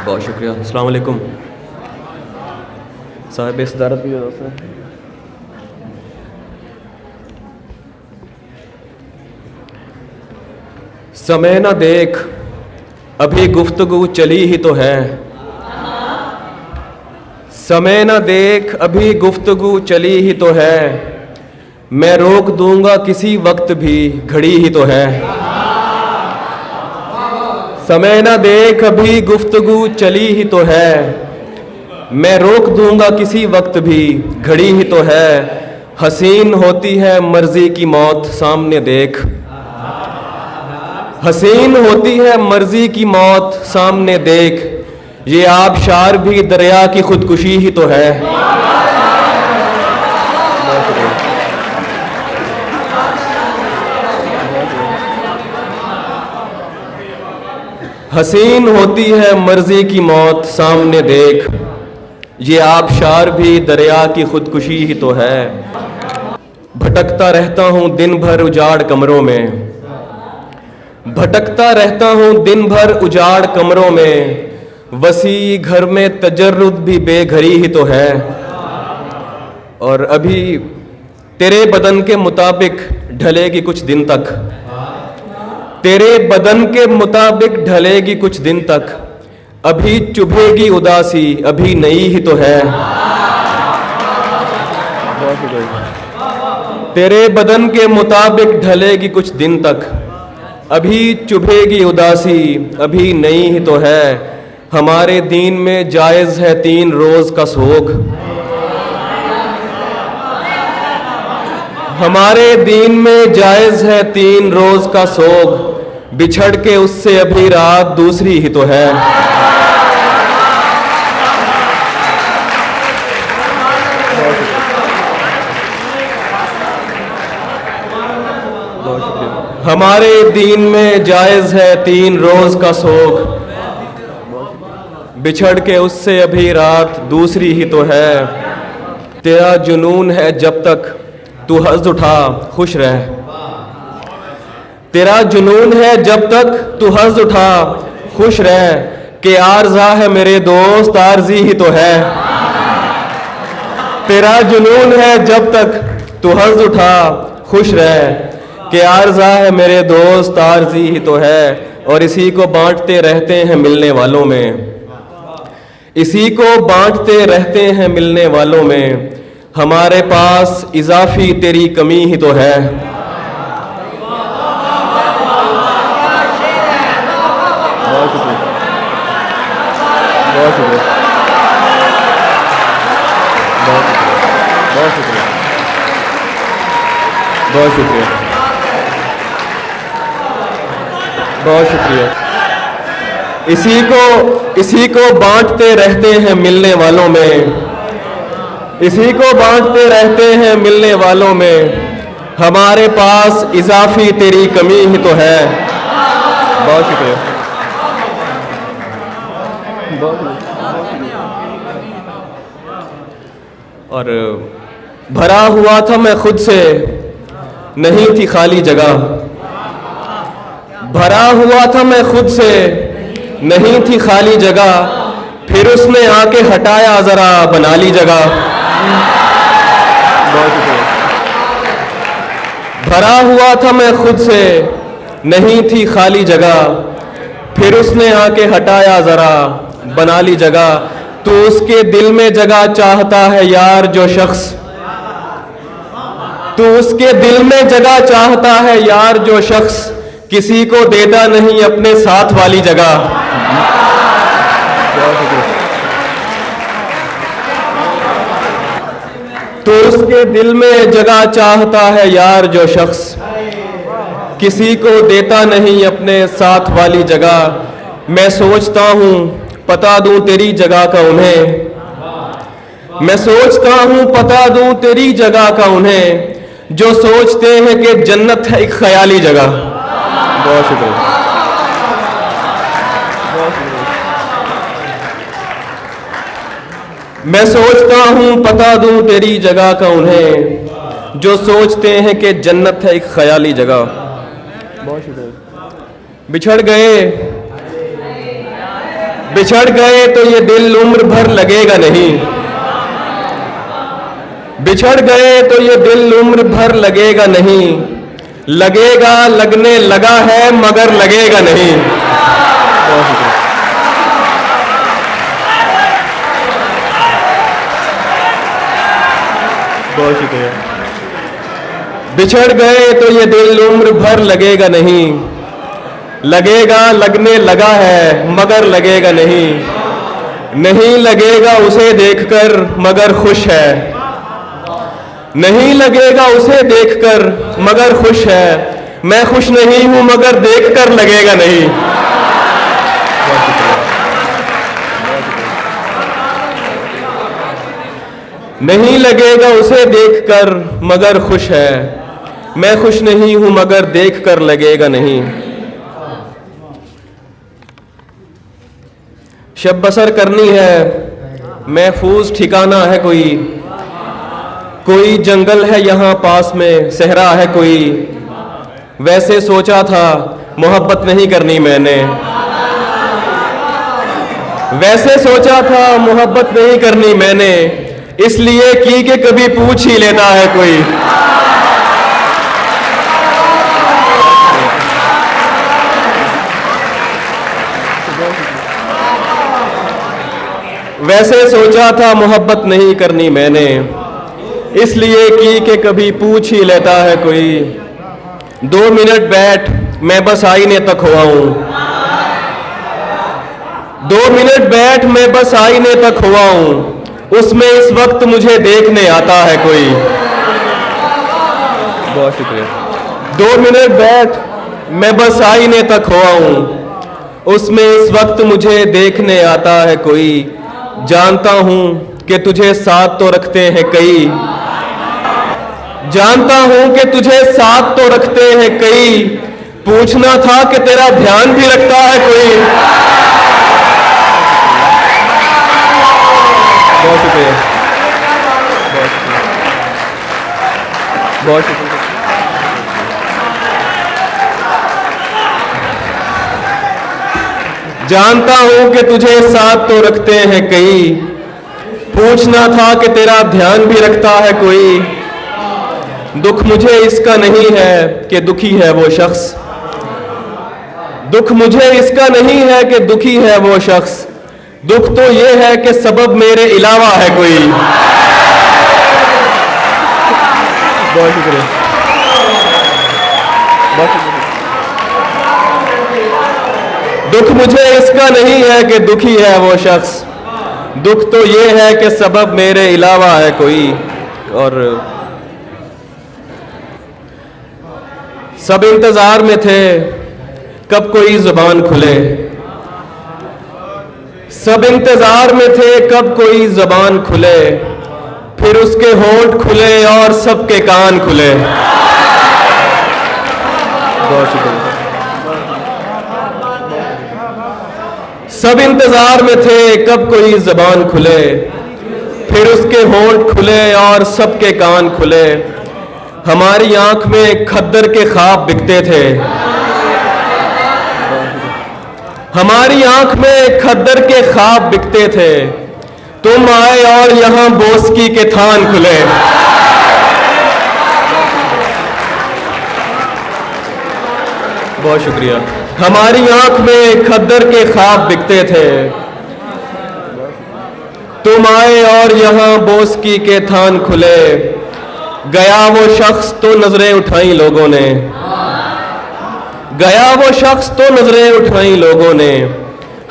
बहुत शुक्रिया। अस्सलाम वालेकुम साहिब सदारत की वजह से। समय न देख अभी गुफ्तगू चली ही तो है, समय न देख अभी गुफ्तगू चली ही तो है, मैं रोक दूंगा किसी वक्त भी घड़ी ही तो है। समय न देख अभी गुफ्तगू चली ही तो है, मैं रोक दूंगा किसी वक्त भी घड़ी ही तो है। हसीन होती है मर्जी की मौत सामने देख, हसीन होती है मर्जी की मौत सामने देख, ये आबशार भी दरिया की खुदकुशी ही तो है। हसीन होती है मर्जी की मौत सामने देख, ये आबशार भी दरिया की खुदकुशी ही तो है। भटकता रहता हूँ दिन भर उजाड़ कमरों में, भटकता रहता हूँ दिन भर उजाड़ कमरों में, वसी घर में तजर्रुद भी बेघरी ही तो है। और अभी तेरे बदन के मुताबिक ढलेगी कुछ दिन तक, तेरे बदन के मुताबिक ढलेगी कुछ दिन तक, अभी चुभेगी उदासी अभी नई ही तो है। तेरे बदन के मुताबिक ढलेगी कुछ दिन तक, अभी चुभेगी उदासी अभी नई ही तो है। हमारे दीन में जायज़ है 3 रोज़ का सोग, हमारे दीन में जायज़ है 3 रोज़ का सोग, बिछड़ के उससे अभी रात दूसरी ही तो है। हमारे दीन में जायज़ है 3 रोज़ का सोग, बिछड़ के उससे अभी रात दूसरी ही तो है। तेरा जुनून है जब तक तू हंस उठा खुश रह, तेरा जुनून है जब तक तू हंस उठा खुश रह, के आरज़ा है मेरे दोस्त आरज़ी ही तो है। तेरा जुनून है जब तक तू हंस उठा खुश रह, के आरज़ा है मेरे दोस्त आरज़ी ही तो है। और इसी को बांटते रहते हैं मिलने वालों में, इसी को बांटते रहते हैं मिलने वालों में, हमारे पास इजाफी तेरी कमी ही तो है। बहुत शुक्रिया, बहुत शुक्रिया, बहुत शुक्रिया, बहुत शुक्रिया, बहुत शुक्रिया। इसी को बांटते रहते हैं मिलने वालों में, इसी को बांटते रहते हैं मिलने वालों में, हमारे पास इजाफी तेरी कमी ही तो है। बहुत शुक्रिया, बहुत शुक्रिया। और भरा हुआ था मैं खुद से, नहीं थी खाली जगह, भरा हुआ था मैं खुद से, नहीं थी खाली जगह, फिर उसने आके हटाया जरा बना ली जगह। भरा हुआ था मैं खुद से, नहीं थी खाली जगह, फिर उसने आके हटाया जरा बना ली जगह। तो उसके दिल में जगह चाहता है यार जो शख्स, तो उसके दिल में जगह चाहता है यार जो शख्स, किसी को देता नहीं अपने साथ वाली जगह। तो उसके दिल में जगह चाहता है यार जो शख्स, किसी को देता नहीं अपने साथ वाली जगह। मैं सोचता हूँ पता दूं तेरी जगह का उन्हें, मैं सोचता हूँ पता दूं तेरी जगह का उन्हें, जो सोचते हैं कि जन्नत है एक ख्याली जगह। बहुत शुक्रिया, बहुत शुक्रिया। मैं सोचता हूँ पता दूं तेरी जगह का उन्हें, जो सोचते हैं कि जन्नत है एक ख्याली जगह। बहुत शुक्रिया। बिछड़ गए बिछड़ गए तो ये दिल उम्र भर लगेगा नहीं, बिछड़ गए तो ये दिल उम्र भर लगेगा नहीं, लगेगा लगने लगा है मगर लगेगा नहीं। बहुत शुक्रिया। बिछड़ गए तो ये दिल उम्र भर लगेगा नहीं, लगेगा लगने लगा है मगर लगेगा नहीं, नहीं लगेगा उसे देखकर मगर खुश है, नहीं लगेगा उसे देखकर मगर खुश है, मैं खुश नहीं हूं मगर देखकर लगेगा नहीं। नहीं लगेगा उसे देखकर मगर खुश है, मैं खुश नहीं हूं मगर देखकर लगेगा नहीं। शब बसर करनी है महफूज ठिकाना है कोई, कोई जंगल है यहाँ पास में सहरा है कोई, वैसे सोचा था मोहब्बत नहीं करनी मैंने, वैसे सोचा था मोहब्बत नहीं करनी मैंने, इसलिए की कि कभी पूछ ही लेता है कोई। वैसे सोचा था मोहब्बत नहीं करनी मैंने, इसलिए की कि कभी पूछ ही लेता है कोई। 2 मिनट बैठ मैं बस आईने तक हुआऊं, 2 मिनट बैठ मैं बस आईने तक हुआऊं, उसमें इस वक्त मुझे देखने आता है कोई। बहुत शुक्रिया। 2 मिनट बैठ मैं बस आईने तक हुआऊं, उसमें इस वक्त मुझे देखने आता है कोई। जानता हूं कि तुझे साथ तो रखते हैं कई, जानता हूं कि तुझे साथ तो रखते हैं कई, पूछना था कि तेरा ध्यान भी रखता है कोई। बहुत शुक्रिया, बहुत शुक्रिया। जानता हूं कि तुझे साथ तो रखते हैं कई, पूछना था कि तेरा ध्यान भी रखता है कोई। दुख मुझे इसका नहीं है कि दुखी है वो शख्स, दुख मुझे इसका नहीं है कि दुखी है वो शख्स, दुख तो ये है कि सबब मेरे अलावा है कोई। बहुत शुक्रिया, बहुत शुक्रिया। दुख मुझे इसका नहीं है कि दुखी है वो शख्स, दुख तो ये है कि सबब मेरे अलावा है कोई। और सब इंतजार में थे कब कोई जुबान खुले, सब इंतजार में थे कब कोई जुबान खुले, फिर उसके होंठ खुले और सबके कान खुले। बहुत शुक्रिया। सब इंतजार में थे कब कोई जुबान खुले, फिर उसके होंठ खुले और सबके कान खुले। हमारी आंख में खद्दर के ख्वाब बिकते थे, हमारी आंख में खद्दर के ख्वाब बिकते थे, तुम आए और यहां बोस्की के थान खुले। बहुत शुक्रिया। हमारी आंख में खद्दर के ख्वाब बिकते थे, तुम आए और यहां बोस्की के थान खुले। गया वो शख्स तो नजरें उठाई लोगों ने, गया वो शख्स तो नजरें उठाई लोगों ने,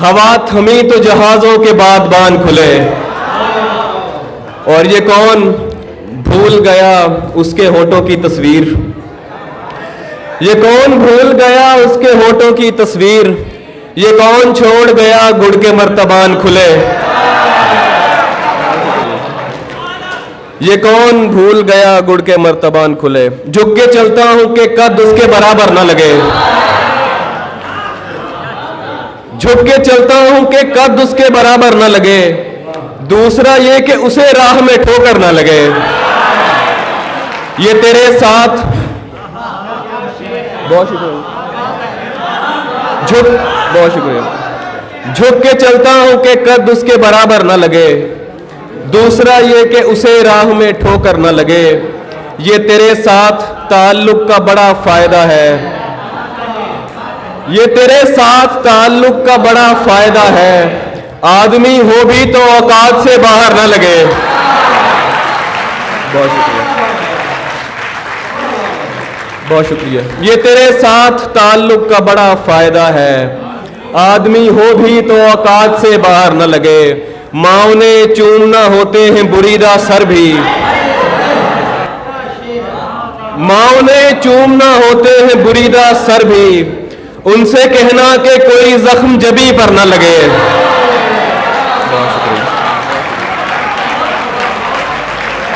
हवा थमी तो जहाजों के बादबान खुले। और ये कौन भूल गया उसके होठों की तस्वीर, ये कौन भूल गया उसके होठों की तस्वीर, ये कौन छोड़ गया गुड़ के मर्तबान खुले। ये कौन भूल गया गुड़ के मर्तबान खुले। झुक के चलता हूं कि कद उसके बराबर ना लगे, झुक के चलता हूं कि कद उसके बराबर ना लगे। दूसरा ये कि उसे राह में ठोकर ना लगे। ये तेरे साथ, बहुत शुक्रिया, झुक, बहुत शुक्रिया। झुक के चलता हूं कि कद उसके बराबर न लगे, दूसरा ये कि उसे राह में ठोकर न लगे। ये तेरे साथ ताल्लुक का बड़ा फायदा है, ये तेरे साथ ताल्लुक का बड़ा फायदा है। आदमी हो भी तो औकात से बाहर न लगे। बहुत शुक्रिया, बहुत शुक्रिया। ये तेरे साथ ताल्लुक का बड़ा फायदा है, आदमी हो भी तो औकात से बाहर न लगे। माओ ने चूमना होते हैं बुरीदा सर भी, माओ ने चूमना होते हैं बुरीदा सर भी, उनसे कहना कि कोई जख्म जबी पर न लगे। बहुत शुक्रिया,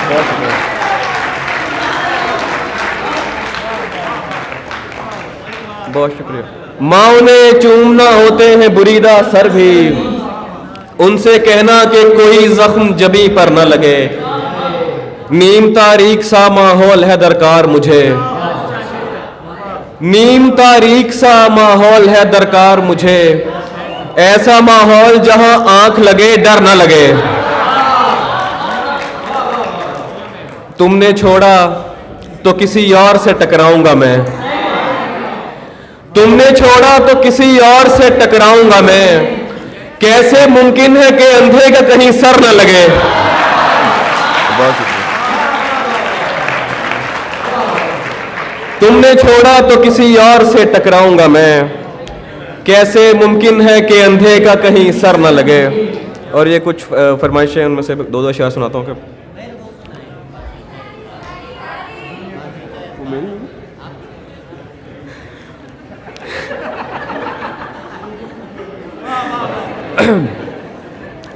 बहुत शुक्रिया। बहुत शुक्रिया। माओ ने चूमना होते हैं बुरीदा सर भी, उनसे कहना कि कोई जख्म जबी पर न लगे। नीम तारीख सा माहौल है दरकार मुझे, नीम तारीख सा माहौल है दरकार मुझे, ऐसा माहौल जहां आंख लगे डर न लगे। तुमने छोड़ा तो किसी और से टकराऊंगा मैं, तुमने छोड़ा तो किसी और से टकराऊंगा मैं। कैसे मुमकिन है कि अंधे का कहीं सर न लगे। तुमने छोड़ा तो किसी और से टकराऊंगा मैं, कैसे मुमकिन है कि अंधे का कहीं सर न लगे। और ये कुछ फरमाइशें, उनमें से दो शेर सुनाता हूँ।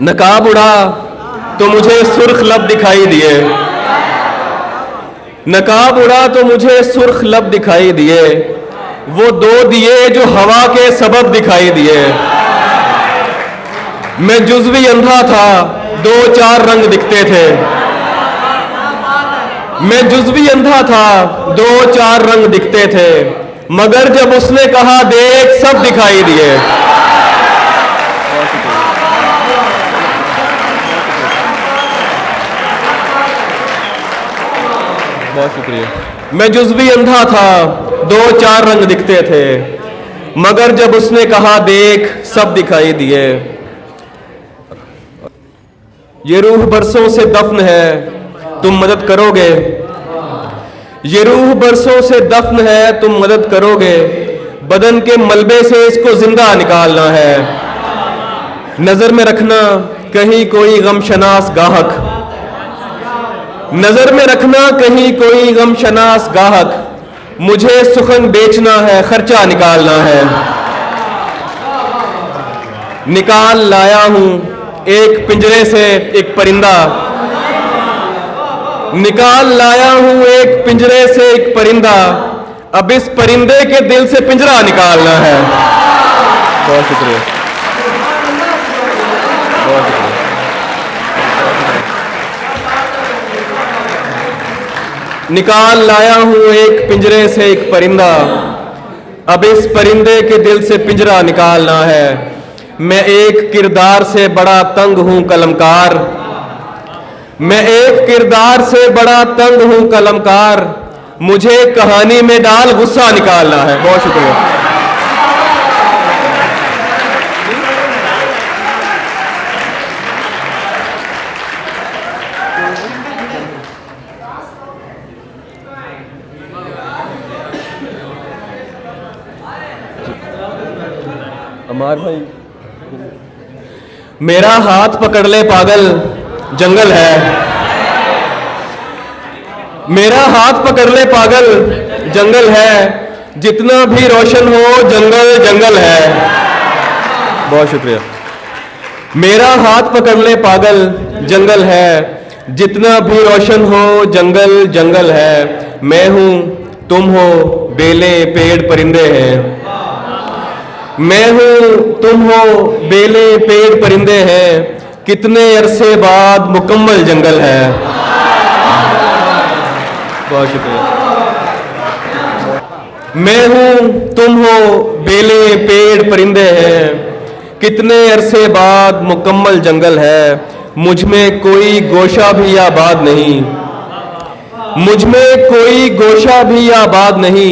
नकाब उड़ा तो मुझे सुर्ख लब दिखाई दिए, नकाब उड़ा तो मुझे सुर्ख लब दिखाई दिए, वो दो दिए जो हवा के सबब दिखाई दिए। मैं जुज़वी अंधा था, दो चार रंग दिखते थे, मैं जुज़वी अंधा था, दो चार रंग दिखते थे, मगर जब उसने कहा देख सब दिखाई दिए। बहुत शुक्रिया। मैं जुज़वी अंधा था, दो चार रंग दिखते थे, मगर जब उसने कहा देख सब दिखाई दिए। ये रूह बरसों से दफन है, तुम मदद करोगे, ये रूह बरसों से दफन है, तुम मदद करोगे, बदन के मलबे से इसको जिंदा निकालना है। नजर में रखना कहीं कोई गमशनास गाहक, नजर में रखना कहीं कोई गमशनास गाहक, मुझे सुखन बेचना है, खर्चा निकालना है। निकाल लाया हूं एक पिंजरे से एक परिंदा, निकाल लाया हूं एक पिंजरे से एक परिंदा, अब इस परिंदे के दिल से पिंजरा निकालना है। बहुत शुक्रिया, बहुत शुक्रिया। निकाल लाया हूं एक पिंजरे से एक परिंदा, अब इस परिंदे के दिल से पिंजरा निकालना है। मैं एक किरदार से बड़ा तंग हूं कलमकार, मैं एक किरदार से बड़ा तंग हूं कलमकार, मुझे कहानी में डाल गुस्सा निकालना है। बहुत शुक्रिया। अमार भाई, मेरा हाथ पकड़ ले पागल जंगल है, मेरा हाथ पकड़ ले पागल जंगल है, जितना भी रोशन हो जंगल जंगल है। बहुत शुक्रिया। मेरा हाथ पकड़ ले पागल जंगल है, जितना भी रोशन हो जंगल जंगल है। मैं हूं तुम हो बेले पेड़ परिंदे हैं, मैं हूं तुम हो बेले पेड़ परिंदे हैं, कितने अरसे बाद मुकम्मल जंगल है। बहुत शुक्रिया। मैं हूं तुम हो बेले पेड़ परिंदे हैं, कितने अरसे बाद मुकम्मल जंगल है, मुझ में कोई गोशा भी आबाद नहीं, मुझ में कोई गोशा भी आबाद नहीं,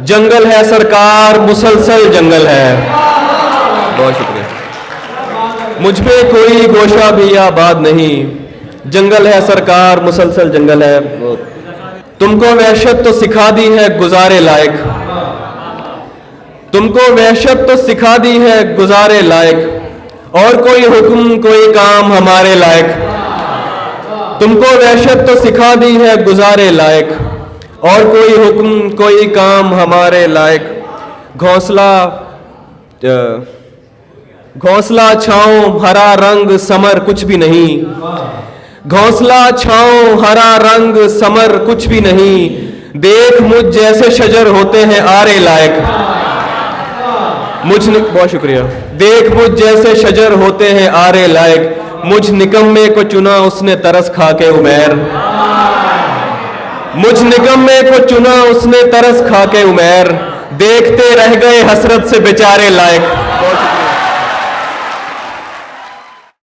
जंगल है सरकार मुसलसल जंगल है। बहुत शुक्रिया। मुझ में कोई गोशा भी आबाद नहीं, जंगल है सरकार मुसलसल जंगल है। तुमको वहशत तो सिखा दी है गुजारे लायक, तुमको वहशत तो सिखा दी है गुजारे लायक, और कोई हुक्म कोई काम हमारे लायक। तुमको वहशत तो सिखा दी है गुजारे लायक, और कोई हुक्म कोई काम हमारे लायक। घोंसला घोंसला छांव हरा रंग समर कुछ भी नहीं, घोंसला छांव हरा रंग समर कुछ भी नहीं, देख मुझ जैसे शजर होते हैं आरे लायक। बहुत शुक्रिया। देख मुझ जैसे शजर होते हैं आरे लायक, मुझ निकम्मे को चुना उसने तरस खा के उमैर, मुझ निकम्मे को चुना उसने तरस खा के उमैर, देखते रह गए हसरत से बेचारे लायक।